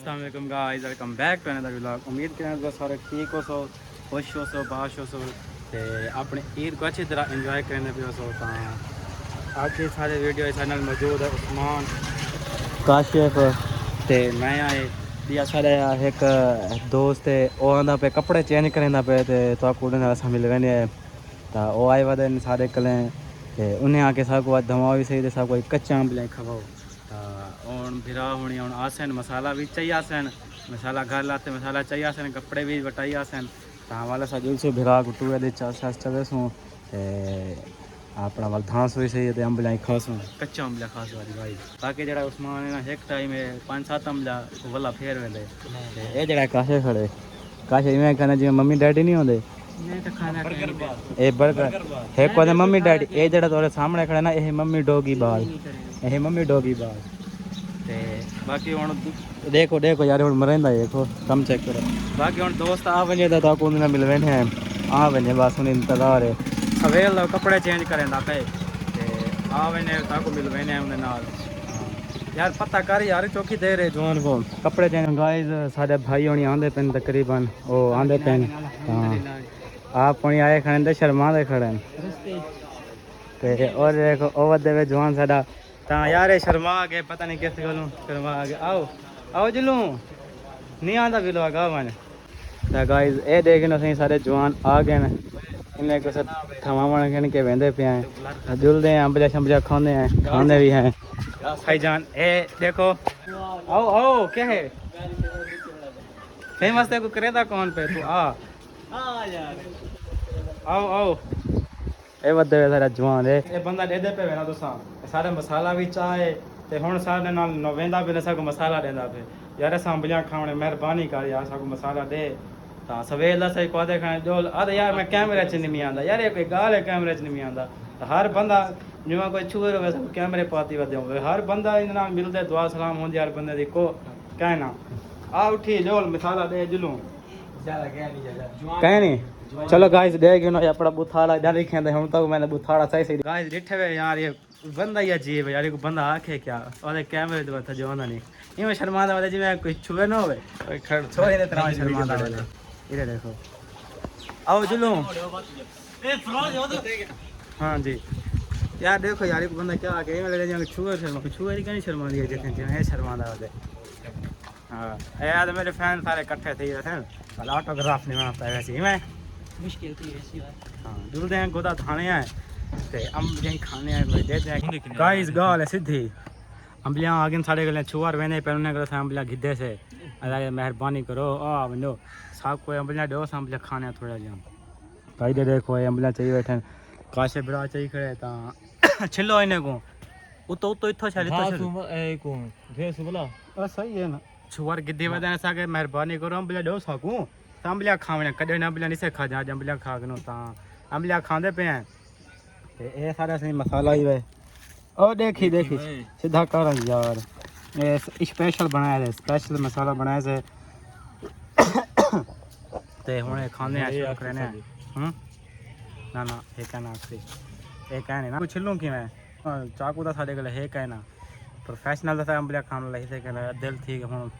अस्सलाम guys, welcome back to another vlog. उम्मीद करना बस सारे ठीक हो सो, खुश हो सो, बाश हो सो ते अपने ईद को अच्छी तरह इंजॉय करने पे हो सो। आज के सारे वीडियो इस चैनल मौजूद है उस्मान काशिफ ते मैं आए दिया सारे एक दोस्त है वो आंदा पे कपड़े चेंज करना पे ते तो कुड़े नाल असां मिल वेने ता ओ आए वदे सारे कले ते उन्हें आके सब को धमा भी सही ते सब कोई कच्चा आंबले खवाओ और भिरा होनी हूँ आसन मसाला भी चाहिए आसन मसाला घर लाते मसाला चाहिए आसन कपड़े भी बटाई आसन वाला सा जुलसो भिरा गुटू दे चास चवेसूँ अपना वाल धांस हुई सही है अम्बला खासूँ कच्चा अम्बला खास वाली भाई बाकी जरा उस्मान है ना एक टाइम है 5-7 अम्बला वाला फेर वेंदे ये जरा काशे खड़े काशे इवें कहना जिवें मम्मी डैडी नहीं होंदे ए बर्गर है को मम्मी डैडी ये जरा तोरे सामने खड़े ना ये मम्मी डोगी बाल ये मम्मी डोगी बाल ते बाकी हुण देखो देखो यार हुण मरेंदा देखो कम चेक करो बाकी हुण दोस्त आ वने दा को ना मिल वेने आ वने बस हुन इंतजार है सवेल कपड़े चेंज करेंदा पे ते आ वने ता को मिल वेने उन नाल यार पता कर यार चौकी दे रहे जवान को कपड़े चेंज गाइस साडे भाई होनी आंदे पेन तकरीबन ओ आंदे पेन आप हुन आए खड़े ते शर्मा दे खड़े ते और देखो ओ वदे वे जवान साडा ता यार शर्मा के पता नहीं किस गलों शर्मा के आओ आओ जलू नहीं आंदा बिलो आगा मन गाइस ए देखना सही सारे जवान आ गए न इन्हें कुछ थमावण कन के वेंदे पे हैं जुलदे हैं अम्बजा शम्बजा खाने भी हैं भाईजान ए देखो आओ आओ क्या है फेमस ते को करेदा कौन पे तू आ यार आओ आओ ए वदे सारा जवान है ए बंदा दे दे पे वेना तुसा सारे मसाला भी चाहे ते हुन सारे नाल नवेंदा पे सब मसाला देंदा पे यार असां अम्बलियां खावणे मेहरबानी कर यार सब मसाला दे ता सवेला सही को दे खाने जो अरे यार मैं कैमरे च नहीं आंदा यार ये कोई गाल है कैमरे च नहीं आंदा तो हर बंदा जिवें कोई छुए रहे सब कैमरे पाती वदे होवे हर बंदा इन नाल मिलदे दुआ सलाम होंदी यार बंदे दी को कहना आ उठी जोल मसाला दे जुलू ज्यादा कह नहीं चलो गाइस देख नो अपना बुथाड़ा डाली खेंदे हम तो मैंने बुथाड़ा सही सही गाइस डिठे वे यार ये बंदा ही अजीब है यार को बंदा आखे क्या ओदे कैमरे दे वथा जोंदा नहीं इवें शर्मांदा वाले जिवें कोई छुए न होवे कोई खड़ छोरे दे तरह शर्मांदा वाले इधर देखो आओ जुलू ए फ्रोज हो तो हां जी यार देखो यार को बंदा क्या आके इवें लगे जिवें छुए ही कहीं शर्मांदी है जिवें शर्मांदा वाले हां यार मेरे फैन सारे इकट्ठे थे थे ऑटोग्राफ नहीं मांगता वैसे ही मैं मुश्किल थी ऐसी बात हां जुलदे हैं गोदा थाने हैं ते अम्बलियां खाने हैं भाई देते हैं गाइस गाल है सीधी अम्बलियां आगे साढ़े गले छुआर वेने पर उन्हें गले अम्बलियां गिद्दे से अल्लाह मेहरबानी करो आ वनो सब कोई अम्बलियां दो अम्बलियां खाने थोड़ा जा भाई दे देखो ये अम्बलियां चाहिए बैठे काशे बड़ा चाहिए खड़े ता छिलो इने को उतो उतो इथो छले तो ए को भेस बोला आ सही है ना छुआर गिद्दे वदे साके मेहरबानी करो अम्बलियां दो सकूं अम्बलियां खावने कदे अम्बलियां नहीं से खा जा अम्बलियां खा गनो ता अम्बलियां खांदे पे हैं ते ए सारा सही मसाला ही वे ओ देखी देखी सीधा कर यार ये स्पेशल बनाया है स्पेशल मसाला बनाया से ते हुने खाने आ करने ना ना हे कहना आखरी ए कहने ना कुछ लूं कि मैं चाकू दा साडे गले हे कहना प्रोफेशनल दा अम्बलियां खाने लई से कहना दिल ठीक हुन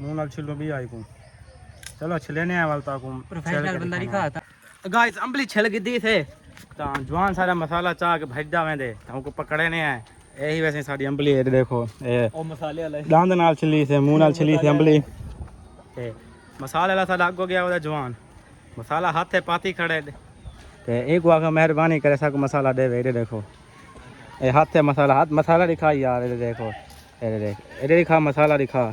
मुंह नाल छिलो भी आई को चलो छिलेने वाला को प्रोफेशनल बंदा नहीं खाता गाइस अम्बली छिल गिद्दी थे ता जवान सारा मसाला चाह के भजदा वेंदे हमको पकड़े ने है यही वैसे साडी अम्बली है देखो ए ओ मसाले वाला दांत नाल छिली से मुंह नाल छिली से अम्बली ते मसाले वाला साडा आगो गया ओदा जवान मसाला हाथे पाती खड़े ते एक वाका मेहरबानी करे सा को मसाला दे वे देखो ए हाथे मसाला हाथ मसाला दिखा यार ये देखो ए देख ए दिखा मसाला दिखा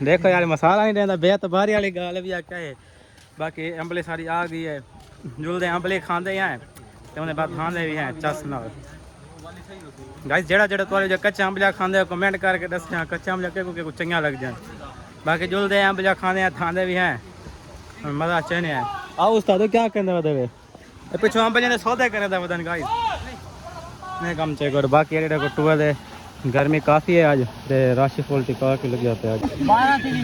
देखो यार मसाला नहीं देंदा बेत बारी वाली गाल भी आ क्या है बाकी अम्बली सारी आ गई है जुलदे अम्बली खांदे हैं ते उन्हें बाद खांदे भी हैं चस नाल गाइस जेड़ा जेड़ा तोरे जो कच्चा अम्बलियां खांदे कमेंट करके दसना कच्चा अम्बलियां के चंगा लग जाए बाकी जुलदे अम्बलियां खांदे हैं खांदे भी हैं मजा चने है आओ उस्ताद क्या करने वदे वे ए पिछो अम्बलियां दे सौदे करे दा वदन गाइस मैं काम चेक कर बाकी एडे को टूर दे गर्मी काफ़ी है आज ते रश फुल टिका के लग जाते आज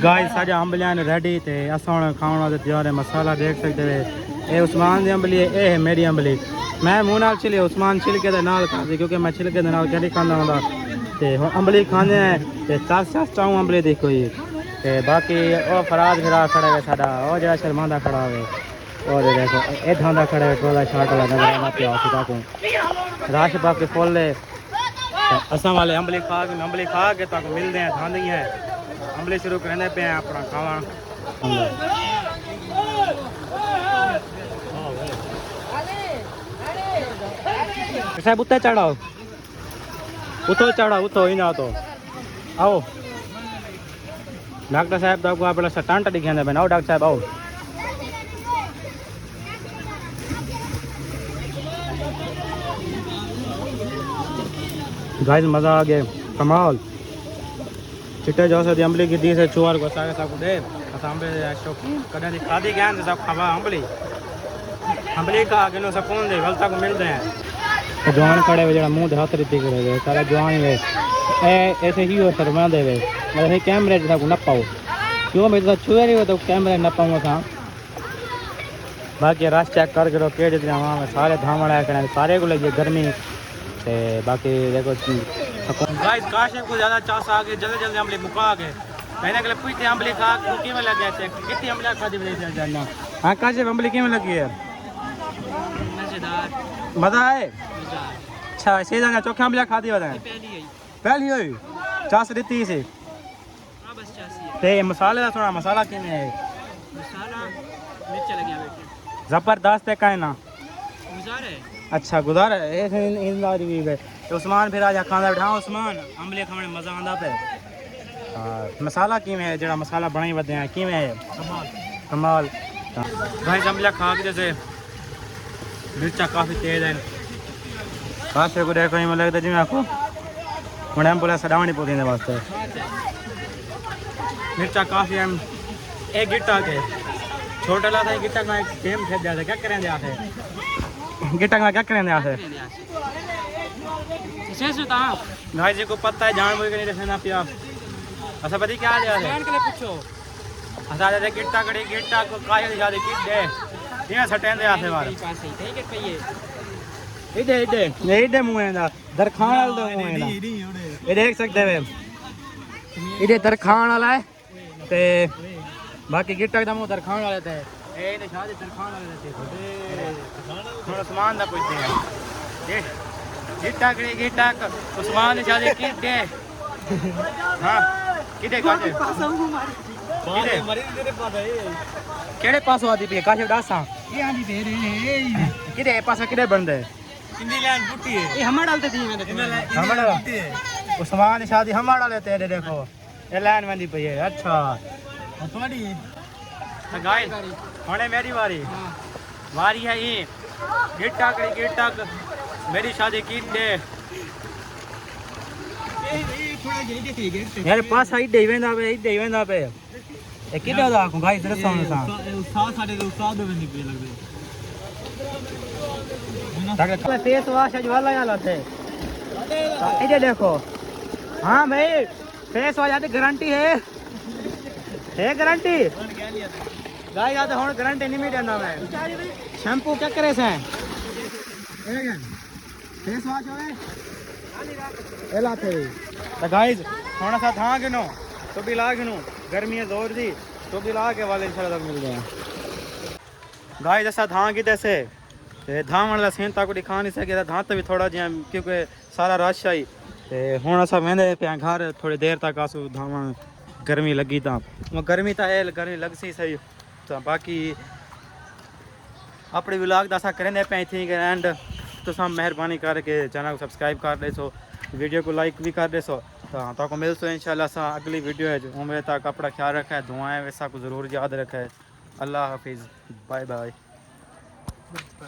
गाइस साजा अम्बलियां रेडी ते असां खाना दे तैयार है मसाला देख सकते हो ए उस्मान दी अम्बली ए है मेरी अम्बली मैं मुंह नाल छिले उस्मान छिलके दे नाल खांदे क्योंकि मैं छिलके दे नाल कदी खांदा हुंदा ते हुन अम्बली खाने ते चस चाहूं अम्बली देखो ये ते बाकी वो फराज फिरा खड़ा है साडा वो जरा शर्मांदा खड़ा है और देखो ए धांदा खड़ा है टोला छाट वाला नजर आना पिया सीधा को राश बाकी फुल है असा वाले अंबली खा के तक मिलते हैं धांदी है अंबली शुरू करने पे हैं अपना खावा साहब उत्ते चढ़ाओ उतो ही ना तो आओ डॉक्टर साहब तो आपको अपना स्टंट दिखाने पे आओ डॉक्टर साहब आओ गाइस मजा आ गया कमाल चिट्टे जो से अंबली की दी से चुआर को सागे साकू दे अस अंबली शौकीन कदे दी खादी ज्ञान से सब खावा अंबली का आगे नो सुकून दे गलता को मिलते हैं तो जवान खड़े हुए जरा मुंह हाथ रीति करे हुए सारा जवान वे ऐसे ही हो शर्मा दे वे अगर कैमरे जैसा को न पाओ क्यों मैं तो छुए नहीं हो तो कैमरे न पाऊंगा था बाकी राश चेक कर करो के जितने वहाँ में सारे धामड़ा है सारे को लगी गर्मी ते बाकी देखो गाइस काश को ज़्यादा चास आ गए जल्दी जल्दी अमली मुका के मैंने के लिए पूछते अमली खा की में लग गया कितनी अमली खादी बजे जाना हाँ काश अमली की में लगी है मज़ेदार मज़ा है अच्छा ऐसे जाना चौखे अमली खादी बताएं पहली हुई चास देती से ते मसाले का थोड़ा मसाला किमें है मसाला मिर्च लगी बेटे जबरदस्त है काहे ना गुजारा है अच्छा गुजारा है भी गए तो उस्मान फिर आज खाना उठाओ उस्मान अमले खाने मजा आंदा पे मसाला किमें है जरा मसाला बनाई बदे हैं किमें है कमाल भाई अमले खा के जैसे मिर्चा काफी तेज है खास को देखो ही लगता जिम्मे आपको हूँ एम्बुलेंस सडावनी पौधी वास्ते मिर्चा काफ़ी है एक गिट्टा के छोटा ला था गिट्टा का गेम खेल दिया था क्या करें दिया थे गिट्टा का क्या करें दिया थे भाई जी को पता है जान मुझे नहीं रखना पिया अच्छा पति क्या दिया थे पूछो अच्छा जैसे गिट्टा कड़ी गिट्टा को काहे दिखा दे किट दे ये सटें दिया थे बार इधे मुंह है ना दरखान वाला तो मुंह है ना ये देख सकते हैं इधे दरखान वाला है ते बाकी गिट्टा का मुंह दरखान वाले थे ए ने शादी दरखान वाले थे थोड़ा सामान दा पूछते हैं ये गिट्टा कड़ी गिट्टा उस्मान ने शादी की दे हां किदे काजे किदे केड़े पास आदी पे काजे डासा ये आंदी पे रे किदे पास किदे बंदे इंदी लाइन पुट्टी है ये हम डालते थी मैंने हम डालते उस्मान ने शादी हम डाले तेरे देखो ये लाइन बंदी पई है अच्छा तुम्हारी गाइस होने मेरी बारी वारी है ये गिट्टा कड़ी गिट्टा मेरी शादी की दे यार पास आई दे वेंदा पे ए किदे दा को गाइस दरस सामने सा उस्ताद साडे उस्ताद बंदी पे लगदे ताकि फेस वॉश आज वाला याला थे इधर देखो हां भाई फेस वॉश आती गारंटी है गारंटी गाइस आते हुन गारंटी नहीं देना मैं शैम्पू क्या करे से फेस वॉश होवे एला थे तो गाइस हुन सा था गिनो तो भी ला गिनो गर्मी है जोर दी तो भी ला के वाले इंशाल्लाह तक मिल गए गाइस ऐसा था कि जैसे धाम वाला सीन तक दिखा नहीं सके धात भी थोड़ा जिहा क्योंकि सारा रश आई ते हुन असां वेंदे पे घर थोड़ी देर तक आसू धाम गर्मी लगी था गर्मी तो है गर्मी लग सी सही तो बाकी अपने व्लॉग का असा करें पे थी एंड तो सब मेहरबानी करके चैनल को सब्सक्राइब कर देसो वीडियो को लाइक भी कर देसो तो मिलसो इंशाल्लाह असा अगली वीडियो है उम्मीद तक अपना ख्याल रखे दुआएं वैसा को ज़रूर याद रखे अल्लाह हाफिज़ बाय बाय।